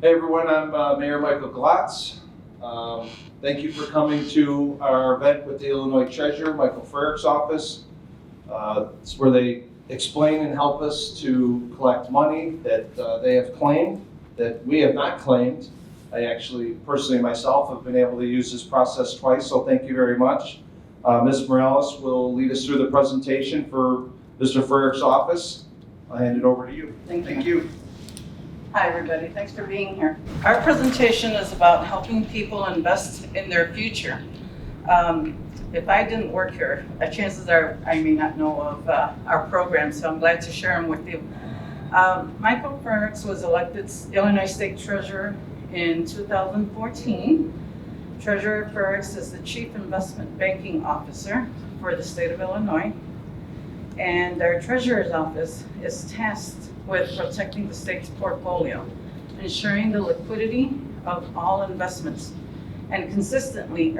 Hey everyone, I'm Mayor Michael Glotz. Thank you for coming to our event with the Illinois Treasurer Michael Frerichs' office. It's where they explain and help us to collect money that they have claimed, that we have not claimed. I actually, personally myself, have been able to use this process twice, so thank you very much. Ms. Morales will lead us through the presentation for Mr. Frerichs' office. I'll hand it over to you. Thank you. Hi, everybody. Thanks for being here. Our presentation is about helping people invest in their future. If I didn't work here, chances are I may not know of our program, so I'm glad to share them with you. Michael Frerichs was elected Illinois State Treasurer in 2014. Treasurer Frerichs is the Chief Investment Banking Officer for the state of Illinois. And our Treasurer's Office is tasked with protecting the state's portfolio, ensuring the liquidity of all investments, and consistently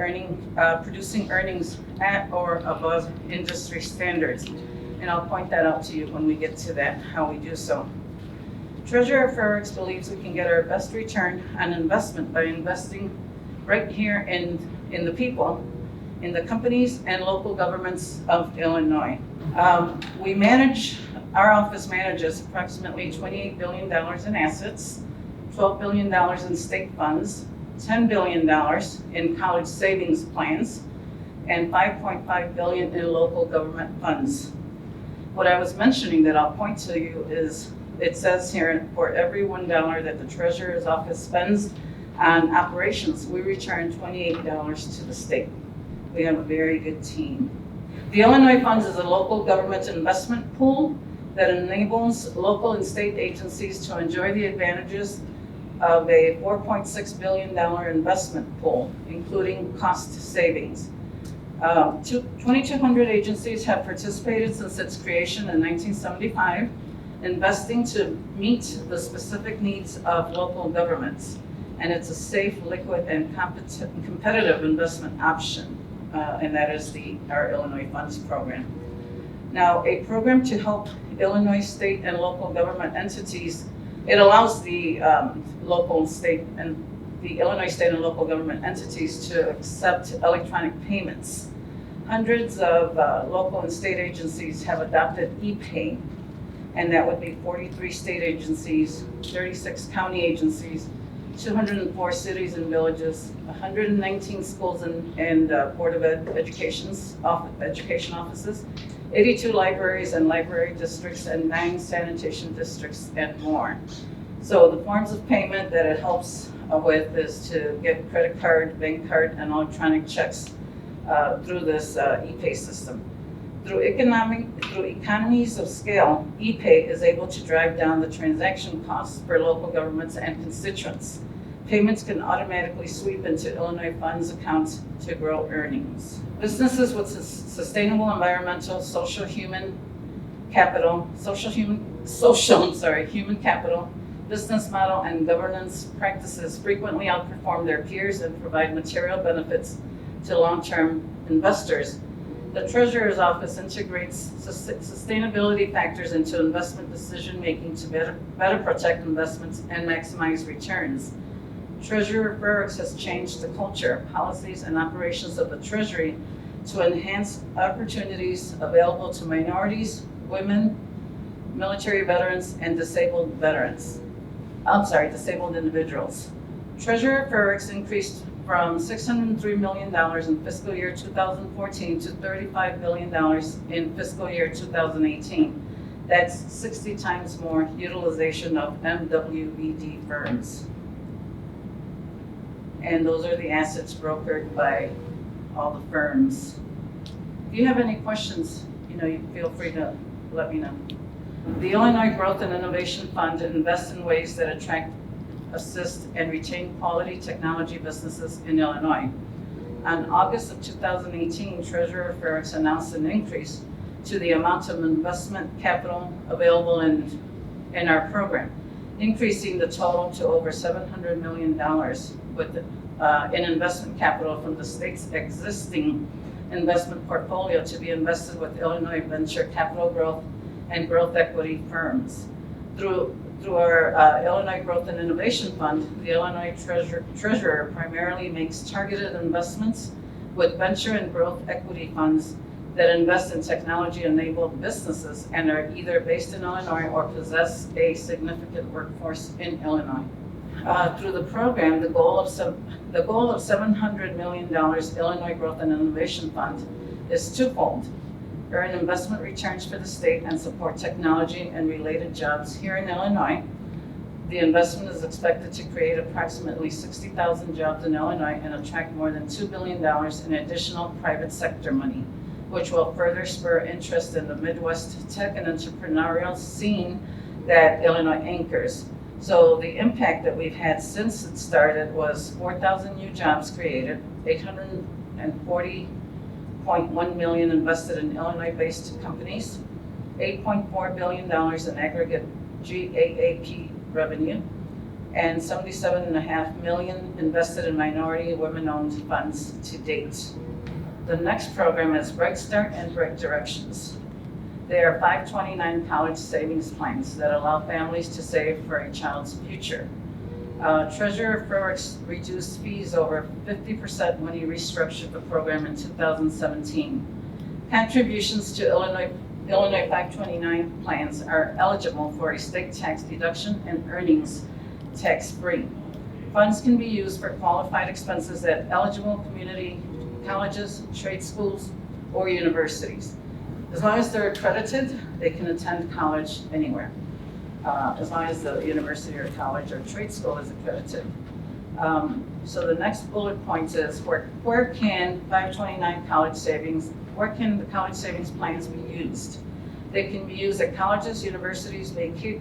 producing earnings at or above industry standards. And I'll point that out to you when we get to that, how we do so. Treasurer Frerichs believes we can get our best return on investment by investing right here in the people, in the companies and local governments of Illinois. Our office manages approximately $28 billion in assets, $12 billion in state funds, $10 billion in college savings plans, and $5.5 billion in local government funds. What I was mentioning that I'll point to you is, it says here, for every $1 that the Treasurer's Office spends on operations, we return $28 to the state. We have a very good team. The Illinois Funds is a local government investment pool that enables local and state agencies to enjoy the advantages of a $4.6 billion investment pool, including cost savings. 2,200 agencies have participated since its creation in 1975, investing to meet the specific needs of local governments. And it's a safe, liquid, and competitive investment option. And that is our Illinois Funds program. Now, a program to help Illinois state and local government entities, it allows the Illinois state and local government entities to accept electronic payments. Hundreds of local and state agencies have adopted e-pay, and that would be 43 state agencies, 36 county agencies, 204 cities and villages, 119 schools and Board of Education offices, 82 libraries and library districts, and 9 sanitation districts, and more. So the forms of payment that it helps with is to get credit card, bank card, and electronic checks through this e-pay system. Through economies of scale, e-pay is able to drive down the transaction costs for local governments and constituents. Payments can automatically sweep into Illinois Funds accounts to grow earnings. Businesses with sustainable environmental, human capital, business model, and governance practices frequently outperform their peers and provide material benefits to long-term investors. The Treasurer's Office integrates sustainability factors into investment decision-making to better protect investments and maximize returns. Treasurer Frerichs has changed the culture, policies, and operations of the Treasury to enhance opportunities available to minorities, women, military veterans, and disabled individuals. Treasurer Frerichs increased from $603 million in fiscal year 2014 to $35 billion in fiscal year 2018. That's 60 times more utilization of MWBD firms. And those are the assets brokered by all the firms. If you have any questions, you feel free to let me know. The Illinois Growth and Innovation Fund invests in ways that attract, assist, and retain quality technology businesses in Illinois. On August of 2018, Treasurer Frerichs announced an increase to the amount of investment capital available in our program, increasing the total to over $700 million in investment capital from the state's existing investment portfolio to be invested with Illinois venture capital growth and growth equity firms. Through Through our Illinois Growth and Innovation Fund, the Illinois Treasurer primarily makes targeted investments with venture and growth equity funds that invest in technology-enabled businesses and are either based in Illinois or possess a significant workforce in Illinois. Through the program, the goal of $700 million Illinois Growth and Innovation Fund is twofold: earn investment returns for the state and support technology and related jobs here in Illinois. The investment is expected to create approximately 60,000 jobs in Illinois and attract more than $2 billion in additional private sector money, which will further spur interest in the Midwest tech and entrepreneurial scene that Illinois anchors. So the impact that we've had since it started was 4,000 new jobs created, $840.1 million invested in Illinois-based companies, $8.4 billion in aggregate GAAP revenue, and $77.5 million invested in minority women-owned funds to date. The next program is Bright Start and Bright Directions. They are 529 college savings plans that allow families to save for a child's future. Treasurer Frerichs reduced fees over 50% when he restructured the program in 2017. Contributions to Illinois 529 plans are eligible for a state tax deduction and earnings tax-free. Funds can be used for qualified expenses at eligible community colleges, trade schools, or universities. As long as they're accredited, they can attend college anywhere, as long as the university or college or trade school is accredited. So the next bullet point is where can the college savings plans be used? They can be used at colleges, universities,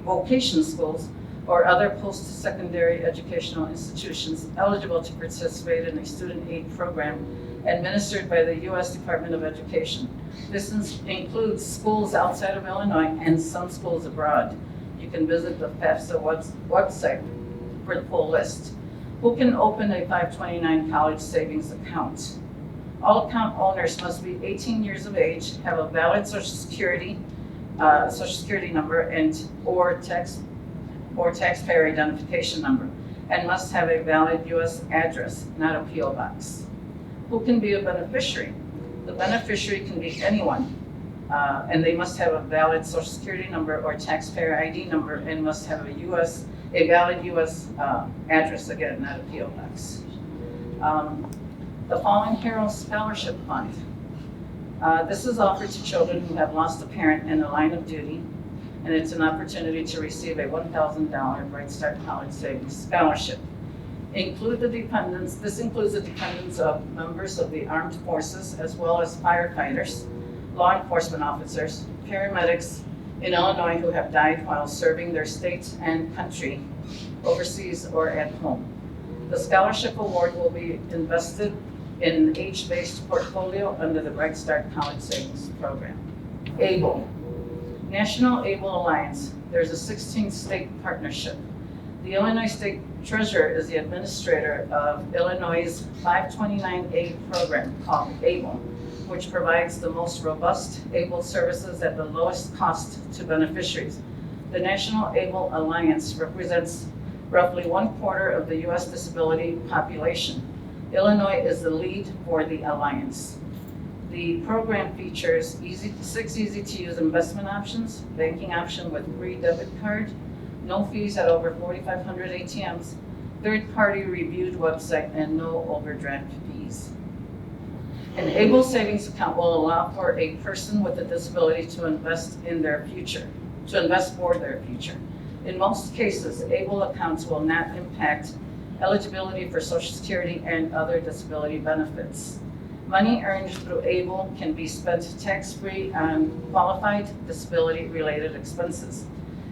vocation schools, or other post-secondary educational institutions eligible to participate in a student aid program administered by the U.S. Department of Education. This includes schools outside of Illinois and some schools abroad. You can visit the FAFSA website for the full list. Who can open a 529 college savings account? All account owners must be 18 years of age, have a valid Social Security number or taxpayer identification number, and must have a valid U.S. address, not a P.O. box. Who can be a beneficiary? The beneficiary can be anyone, and they must have a valid Social Security number or taxpayer ID number, and must have a valid U.S. address, again, not a P.O. box. The Fallen Heroes Scholarship Fund. This is offered to children who have lost a parent in the line of duty, and it's an opportunity to receive a $1,000 Bright Start College Savings Scholarship. This includes the dependents of members of the armed forces, as well as firefighters, law enforcement officers, paramedics in Illinois who have died while serving their state and country, overseas or at home. The scholarship award will be invested in an age-based portfolio under the Bright Start College Savings Program. ABLE, National ABLE Alliance. There's a 16-state partnership. The Illinois State Treasurer is the administrator of Illinois' 529A program called ABLE, which provides the most robust ABLE services at the lowest cost to beneficiaries. The National ABLE Alliance represents roughly 1/4 of the U.S. disability population. Illinois is the lead for the alliance. The program features 6 easy-to-use investment options, banking option with free debit card, no fees at over 4,500 ATMs, third-party reviewed website, and no overdraft fees. An ABLE savings account will allow for a person with a disability to invest for their future. In most cases, ABLE accounts will not impact eligibility for Social Security and other disability benefits. Money earned through ABLE can be spent tax-free on qualified disability-related expenses.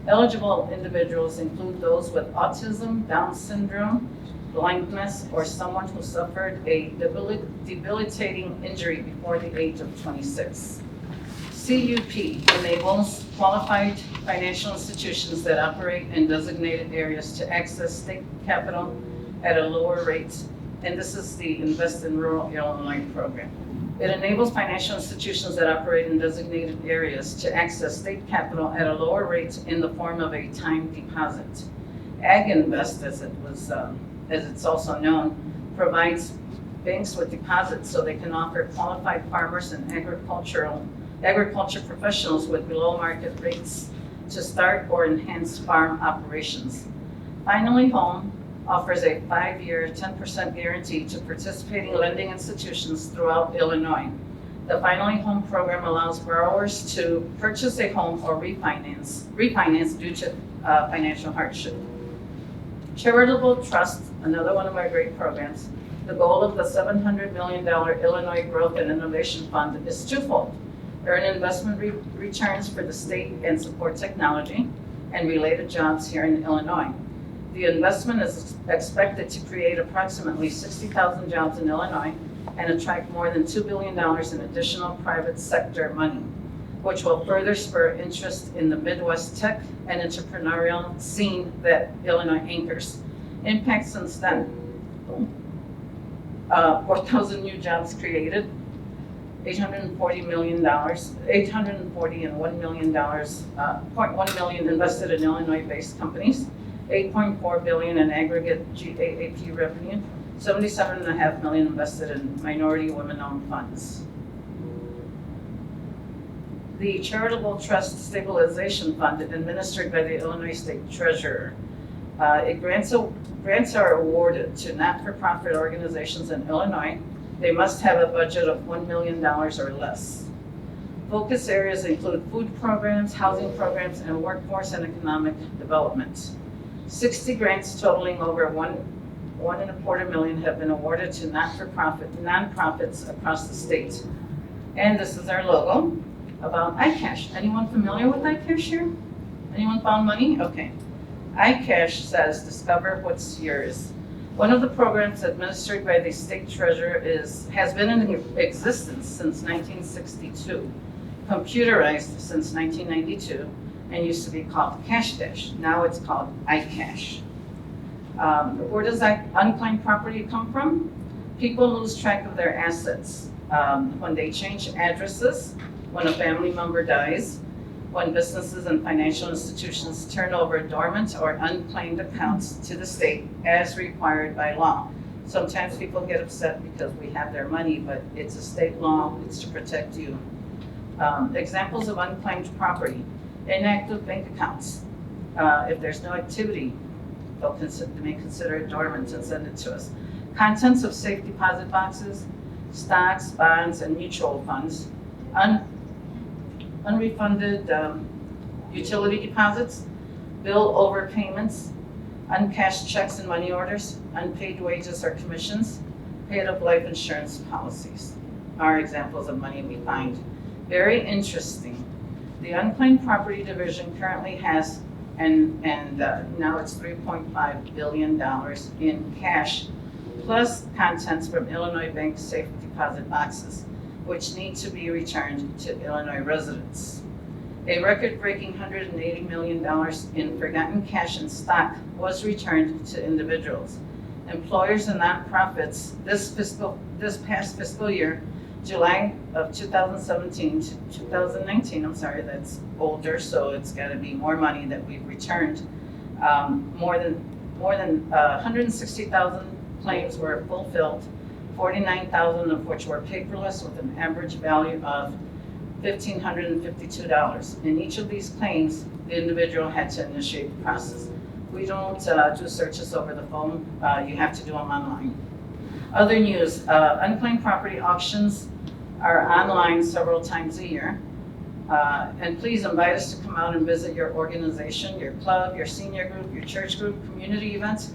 Eligible individuals include those with autism, Down syndrome, blindness, or someone who suffered a debilitating injury before the age of 26. CUP enables qualified financial institutions that operate in designated areas to access state capital at a lower rate, and this is the Invest in Rural Illinois program. It enables financial institutions that operate in designated areas to access state capital at a lower rate in the form of a time deposit. Ag Invest, as it's also known, provides banks with deposits so they can offer qualified farmers and agriculture professionals with below market rates to start or enhance farm operations. Finally Home offers a 5-year, 10% guarantee to participating lending institutions throughout Illinois. The Finally Home program allows borrowers to purchase a home or refinance due to financial hardship. Charitable Trust, another one of our great programs. The goal of the $700 million Illinois Growth and Innovation Fund is twofold: earn investment returns for the state and support technology and related jobs here in Illinois. The investment is expected to create approximately 60,000 jobs in Illinois and attract more than $2 billion in additional private sector money, which will further spur interest in the Midwest tech and entrepreneurial scene that Illinois anchors. Impact since then: 4,000 new jobs created, $840 million, $840 and $1 million, $0.1 million invested in Illinois-based companies, $8.4 billion in aggregate GAAP revenue, $77.5 million invested in minority women-owned funds. The Charitable Trust Stabilization Fund, administered by the Illinois State Treasurer. Grants are awarded to not-for-profit organizations in Illinois. They must have a budget of $1 million or less. Focus areas include food programs, housing programs, and workforce and economic development. 60 grants totaling over $1.25 million have been awarded to nonprofits across the state. And this is our logo about iCash. Anyone familiar with iCash here? Anyone found money? Okay. iCash says, discover what's yours. One of the programs administered by the state treasurer has been in existence since 1962, computerized since 1992, and used to be called Cash Dash. Now it's called iCash. Where does that unclaimed property come from? People lose track of their assets when they change addresses, when a family member dies, when businesses and financial institutions turn over dormant or unclaimed accounts to the state as required by law. Sometimes people get upset because we have their money, but it's a state law, it's to protect you. Examples of unclaimed property: inactive bank accounts. If there's no activity, they may consider it dormant and send it to us. Contents of safe deposit boxes, stocks, bonds, and mutual funds. Unrefunded utility deposits, bill overpayments, uncashed checks and money orders, unpaid wages or commissions, paid-up life insurance policies are examples of money we find. Very interesting. The Unclaimed Property Division currently has, and now it's $3.5 billion in cash, plus contents from Illinois Bank safe deposit boxes, which need to be returned to Illinois residents. A record-breaking $180 million in forgotten cash and stock was returned to individuals. Employers and nonprofits this past fiscal year, July of 2017 to 2019, that's older, so it's got to be more money that we've returned. More than 160,000 claims were fulfilled, 49,000 of which were paperless with an average value of $1,552. In each of these claims, the individual had to initiate the process. We don't do searches over the phone. You have to do them online. Other news: unclaimed property auctions are online several times a year. And please invite us to come out and visit your organization, your club, your senior group, your church group, community events.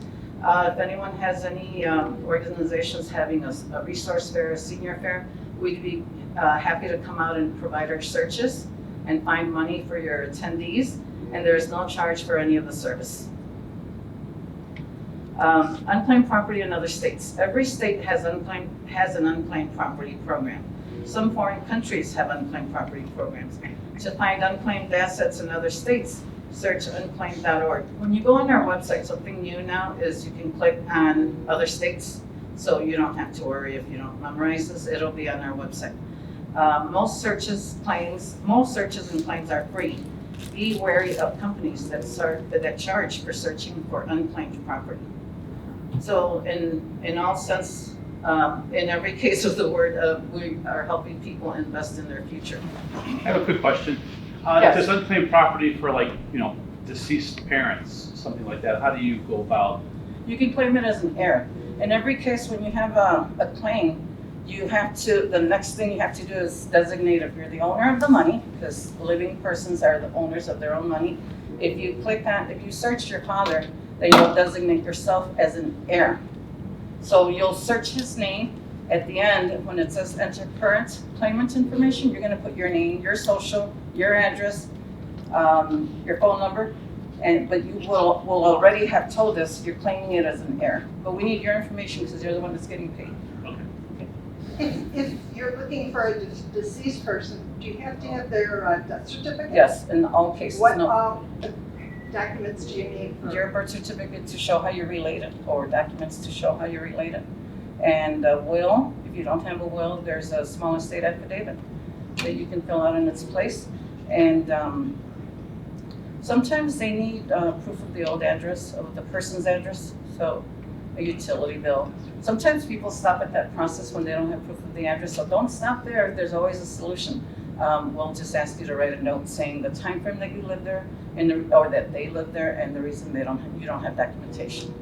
If anyone has any organizations having a resource fair, a senior fair, we'd be happy to come out and provide our searches and find money for your attendees, and there is no charge for any of the service. Unclaimed property in other states. Every state has an unclaimed property program. Some foreign countries have unclaimed property programs. To find unclaimed assets in other states, search unclaimed.org. When you go on our website, something new now is you can click on other states. So you don't have to worry if you don't memorize this, it'll be on our website. Most searches and claims are free. Be wary of companies that charge for searching for unclaimed property. So in all sense, in every case of the word, we are helping people invest in their future. I have a quick question. Yes. If there's unclaimed property for deceased parents, something like that, how do you go about? You can claim it as an heir. In every case, when you have a claim, the next thing you have to do is designate if you're the owner of the money, because living persons are the owners of their own money. If you search your father, then you'll designate yourself as an heir. So you'll search his name. At the end, when it says enter current claimant information, you're gonna put your name, your social, your address, your phone number, but you will already have told us you're claiming it as an heir. But we need your information because you're the one that's getting paid. If you're looking for a deceased person, do you have to have their death certificate? Yes, in all cases. What No. documents do you need for? Your birth certificate to show how you're related, or documents to show how you're related. And a will, if you don't have a will, there's a small estate affidavit that you can fill out in its place. And sometimes they need proof of the old address, of the person's address, so a utility bill. Sometimes people stop at that process when they don't have proof of the address, so don't stop there, there's always a solution. We'll just ask you to write a note saying the time frame that you lived there, or that they lived there, and the reason you don't have documentation.